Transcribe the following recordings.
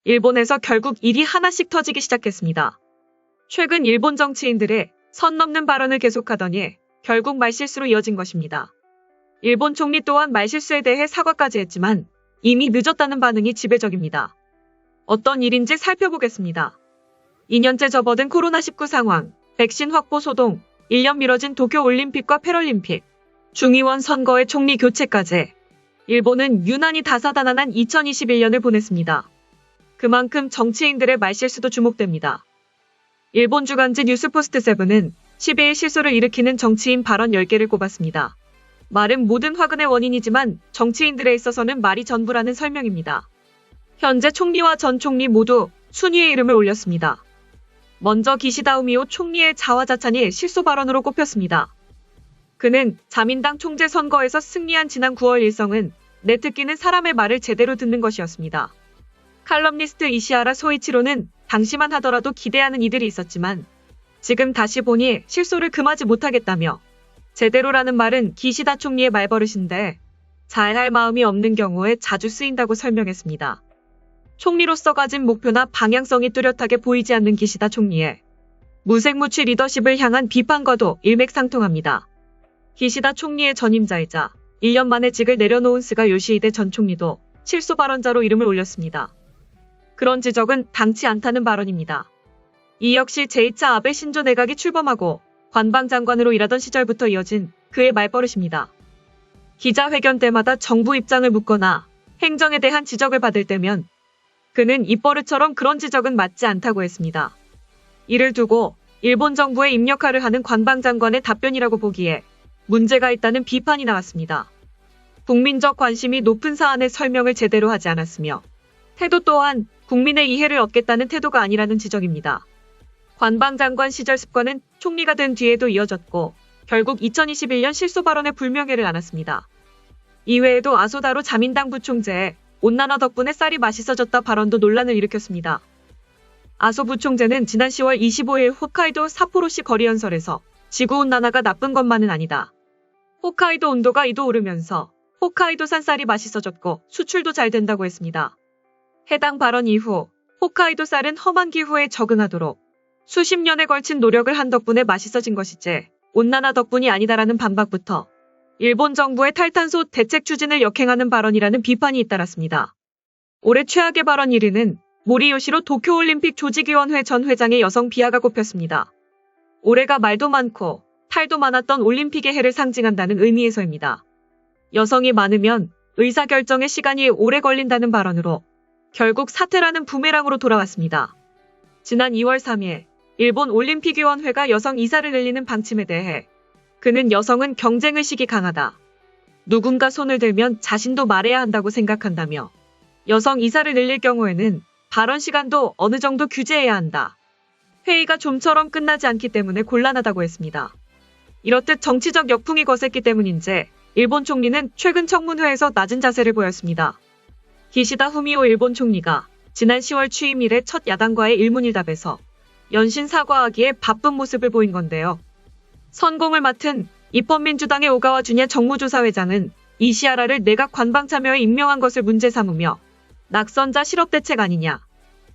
일본에서 결국 일이 하나씩 터지기 시작했습니다. 최근 일본 정치인들의 선 넘는 발언을 계속하더니 결국 말실수로 이어진 것입니다. 일본 총리 또한 말실수에 대해 사과까지 했지만 이미 늦었다는 반응이 지배적입니다. 어떤 일인지 살펴보겠습니다. 2년째 접어든 코로나19 상황, 백신 확보 소동, 1년 미뤄진 도쿄올림픽과 패럴림픽, 중의원 선거의 총리 교체까지 일본은 유난히 다사다난한 2021년을 보냈습니다. 그만큼 정치인들의 말실수도 주목됩니다. 일본 주간지 뉴스포스트7은 12일 실소를 일으키는 정치인 발언 10개를 꼽았습니다. 말은 모든 화근의 원인이지만 정치인들에 있어서는 말이 전부라는 설명입니다. 현재 총리와 전 총리 모두 순위의 이름을 올렸습니다. 먼저 기시다 후미오 총리의 자화자찬이 실소 발언으로 꼽혔습니다. 그는 자민당 총재 선거에서 승리한 지난 9월 일성은 내 특기는 사람의 말을 제대로 듣는 것이었습니다. 칼럼니스트 이시하라 소이치로는 당시만 하더라도 기대하는 이들이 있었지만 지금 다시 보니 실소를 금하지 못하겠다며 제대로라는 말은 기시다 총리의 말버릇인데 잘할 마음이 없는 경우에 자주 쓰인다고 설명했습니다. 총리로서 가진 목표나 방향성이 뚜렷하게 보이지 않는 기시다 총리의 무색무취 리더십을 향한 비판과도 일맥상통합니다. 기시다 총리의 전임자이자 1년 만에 직을 내려놓은 스가 요시히데 전 총리도 실소 발언자로 이름을 올렸습니다. 그런 지적은 당치 않다는 발언입니다. 이 역시 제2차 아베 신조 내각이 출범하고 관방장관으로 일하던 시절부터 이어진 그의 말버릇입니다. 기자회견 때마다 정부 입장을 묻거나 행정에 대한 지적을 받을 때면 그는 입버릇처럼 그런 지적은 맞지 않다고 했습니다. 이를 두고 일본 정부의 입력화를 하는 관방장관의 답변이라고 보기에 문제가 있다는 비판이 나왔습니다. 국민적 관심이 높은 사안의 설명을 제대로 하지 않았으며 태도 또한 국민의 이해를 얻겠다는 태도가 아니라는 지적입니다. 관방장관 시절 습관은 총리가 된 뒤에도 이어졌고 결국 2021년 실소 발언의 불명예를 안았습니다. 이외에도 아소다로 자민당 부총재의 온난화 덕분에 쌀이 맛있어졌다 발언도 논란을 일으켰습니다. 아소 부총재는 지난 10월 25일 홋카이도 삿포로시 거리연설에서 지구온난화가 나쁜 것만은 아니다. 홋카이도 온도가 2도 오르면서 홋카이도산 쌀이 맛있어졌고 수출도 잘 된다고 했습니다. 해당 발언 이후 홋카이도 쌀은 험한 기후에 적응하도록 수십 년에 걸친 노력을 한 덕분에 맛있어진 것이지 온난화 덕분이 아니다라는 반박부터 일본 정부의 탈탄소 대책 추진을 역행하는 발언이라는 비판이 잇따랐습니다. 올해 최악의 발언 1위는 모리요시로 도쿄올림픽 조직위원회 전 회장의 여성 비하가 꼽혔습니다. 올해가 말도 많고 탈도 많았던 올림픽의 해를 상징한다는 의미에서입니다. 여성이 많으면 의사결정에 시간이 오래 걸린다는 발언으로 결국 사퇴라는 부메랑으로 돌아왔습니다. 지난 2월 3일 일본 올림픽위원회가 여성 이사를 늘리는 방침에 대해 그는 여성은 경쟁의식이 강하다. 누군가 손을 들면 자신도 말해야 한다고 생각한다며 여성 이사를 늘릴 경우에는 발언 시간도 어느 정도 규제해야 한다. 회의가 좀처럼 끝나지 않기 때문에 곤란하다고 했습니다. 이렇듯 정치적 역풍이 거셌기 때문인지 일본 총리는 최근 청문회에서 낮은 자세를 보였습니다. 기시다 후미오 일본 총리가 지난 10월 취임 이래 첫 야당과의 일문일답에서 연신 사과하기에 바쁜 모습을 보인 건데요. 선공을 맡은 입헌민주당의 오가와 주냐 정무조사회장은 이시하라를 내각 관방 참여에 임명한 것을 문제 삼으며 낙선자 실업 대책 아니냐.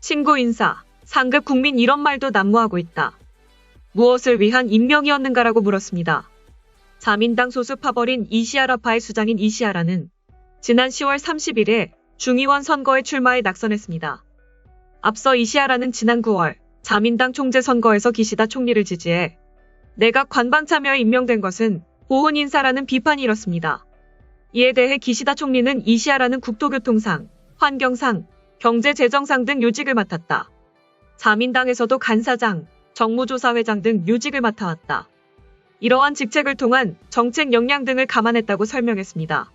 친구 인사, 상급 국민 이런 말도 난무하고 있다. 무엇을 위한 임명이었는가라고 물었습니다. 자민당 소수 파벌인 이시하라파의 수장인 이시하라는 지난 10월 30일에 중의원 선거에 출마해 낙선했습니다. 앞서 이시하라는 지난 9월 자민당 총재 선거에서 기시다 총리를 지지해 내각 관방 참여에 임명된 것은 보훈 인사라는 비판이 일었습니다. 이에 대해 기시다 총리는 이시하라는 국토교통상, 환경상, 경제재정상 등 요직을 맡았다. 자민당에서도 간사장, 정무조사회장 등 요직을 맡아왔다. 이러한 직책을 통한 정책 역량 등을 감안했다고 설명했습니다.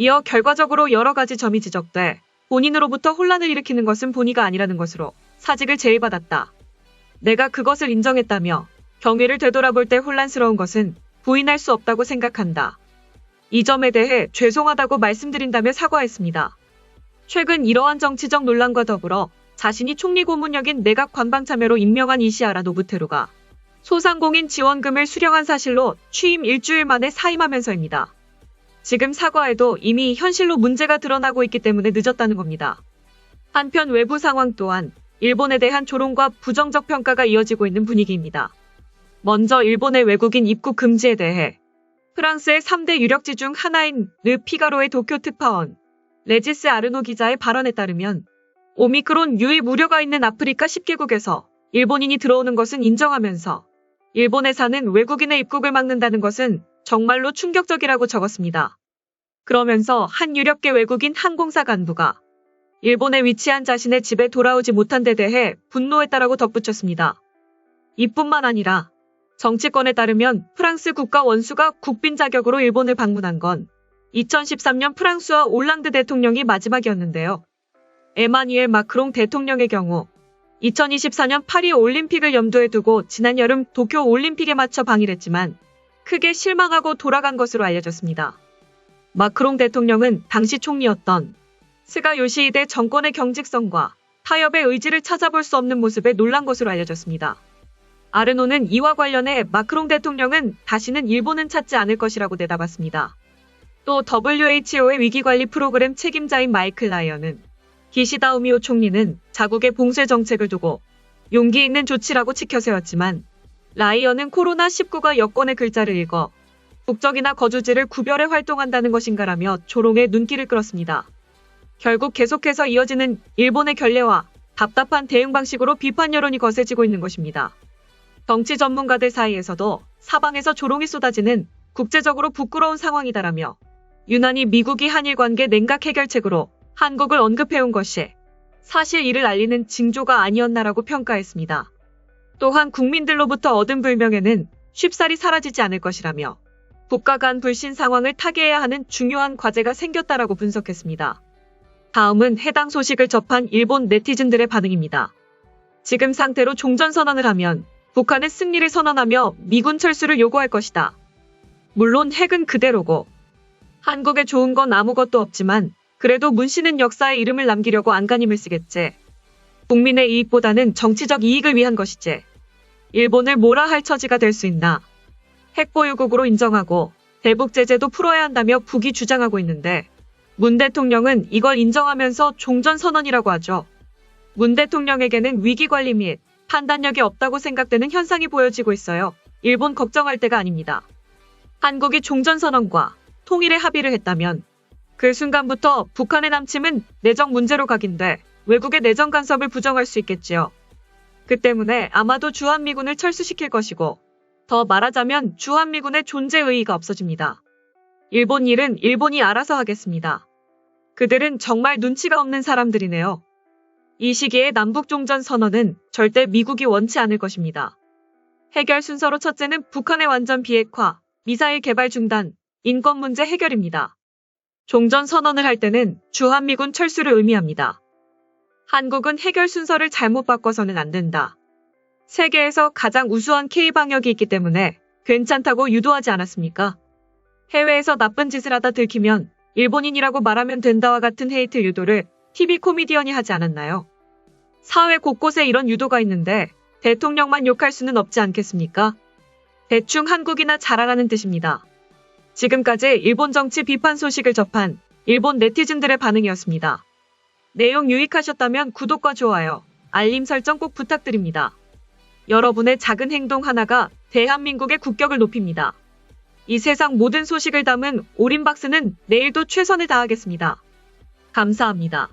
이어 결과적으로 여러 가지 점이 지적돼 본인으로부터 혼란을 일으키는 것은 본의가 아니라는 것으로 사직을 제의받았다. 내가 그것을 인정했다며 경위를 되돌아볼 때 혼란스러운 것은 부인할 수 없다고 생각한다. 이 점에 대해 죄송하다고 말씀드린다며 사과했습니다. 최근 이러한 정치적 논란과 더불어 자신이 총리 고문역인 내각 관방 참여로 임명한 이시하라 노부테루가 소상공인 지원금을 수령한 사실로 취임 일주일 만에 사임하면서입니다. 지금 사과해도 이미 현실로 문제가 드러나고 있기 때문에 늦었다는 겁니다. 한편 외부 상황 또한 일본에 대한 조롱과 부정적 평가가 이어지고 있는 분위기입니다. 먼저 일본의 외국인 입국 금지에 대해 프랑스의 3대 유력지 중 하나인 르 피가로의 도쿄 특파원 레지스 아르노 기자의 발언에 따르면 오미크론 유입 우려가 있는 아프리카 10개국에서 일본인이 들어오는 것은 인정하면서 일본에 사는 외국인의 입국을 막는다는 것은 정말로 충격적이라고 적었습니다. 그러면서 한 유력계 외국인 항공사 간부가 일본에 위치한 자신의 집에 돌아오지 못한 데 대해 분노했다라고 덧붙였습니다. 이뿐만 아니라 정치권에 따르면 프랑스 국가 원수가 국빈 자격으로 일본을 방문한 건 2013년 프랑스와 올랑드 대통령이 마지막이었는데요. 에마뉘엘 마크롱 대통령의 경우 2024년 파리 올림픽을 염두에 두고 지난 여름 도쿄 올림픽에 맞춰 방일했지만 크게 실망하고 돌아간 것으로 알려졌습니다. 마크롱 대통령은 당시 총리였던 스가 요시히데 정권의 경직성과 타협의 의지를 찾아볼 수 없는 모습에 놀란 것으로 알려졌습니다. 아르노는 이와 관련해 마크롱 대통령은 다시는 일본은 찾지 않을 것이라고 내다봤습니다. 또 WHO의 위기관리 프로그램 책임자인 마이클 라이언은 기시다 우미오 총리는 자국의 봉쇄 정책을 두고 용기 있는 조치라고 치켜세웠지만 라이언은 코로나19가 여권의 글자를 읽어 국적이나 거주지를 구별해 활동한다는 것인가라며 조롱에 눈길을 끌었습니다. 결국 계속해서 이어지는 일본의 결례와 답답한 대응 방식으로 비판 여론이 거세지고 있는 것입니다. 정치 전문가들 사이에서도 사방에서 조롱이 쏟아지는 국제적으로 부끄러운 상황이다라며 유난히 미국이 한일 관계 냉각 해결책으로 한국을 언급해온 것이 사실 이를 알리는 징조가 아니었나라고 평가했습니다. 또한 국민들로부터 얻은 불명예는 쉽사리 사라지지 않을 것이라며 국가 간 불신 상황을 타개해야 하는 중요한 과제가 생겼다라고 분석했습니다. 다음은 해당 소식을 접한 일본 네티즌들의 반응입니다. 지금 상태로 종전선언을 하면 북한은 승리를 선언하며 미군 철수를 요구할 것이다. 물론 핵은 그대로고 한국에 좋은 건 아무것도 없지만 그래도 문 씨는 역사에 이름을 남기려고 안간힘을 쓰겠지. 국민의 이익보다는 정치적 이익을 위한 것이지. 일본을 뭐라 할 처지가 될 수 있나. 핵보유국으로 인정하고 대북 제재도 풀어야 한다며 북이 주장하고 있는데 문 대통령은 이걸 인정하면서 종전선언이라고 하죠. 문 대통령에게는 위기관리 및 판단력이 없다고 생각되는 현상이 보여지고 있어요. 일본 걱정할 때가 아닙니다. 한국이 종전선언과 통일에 합의를 했다면 그 순간부터 북한의 남침은 내정 문제로 각인돼 외국의 내정 간섭을 부정할 수 있겠지요. 그 때문에 아마도 주한미군을 철수시킬 것이고 더 말하자면 주한미군의 존재 의의가 없어집니다. 일본 일은 일본이 알아서 하겠습니다. 그들은 정말 눈치가 없는 사람들이네요. 이 시기에 남북종전선언은 절대 미국이 원치 않을 것입니다. 해결 순서로 첫째는 북한의 완전 비핵화, 미사일 개발 중단, 인권 문제 해결입니다. 종전선언을 할 때는 주한미군 철수를 의미합니다. 한국은 해결 순서를 잘못 바꿔서는 안 된다. 세계에서 가장 우수한 K방역이 있기 때문에 괜찮다고 유도하지 않았습니까? 해외에서 나쁜 짓을 하다 들키면 일본인이라고 말하면 된다와 같은 헤이트 유도를 TV 코미디언이 하지 않았나요? 사회 곳곳에 이런 유도가 있는데 대통령만 욕할 수는 없지 않겠습니까? 대충 한국이나 잘하라는 뜻입니다. 지금까지 일본 정치 비판 소식을 접한 일본 네티즌들의 반응이었습니다. 내용 유익하셨다면 구독과 좋아요, 알림 설정 꼭 부탁드립니다. 여러분의 작은 행동 하나가 대한민국의 국격을 높입니다. 이 세상 모든 소식을 담은 올인박스는 내일도 최선을 다하겠습니다. 감사합니다.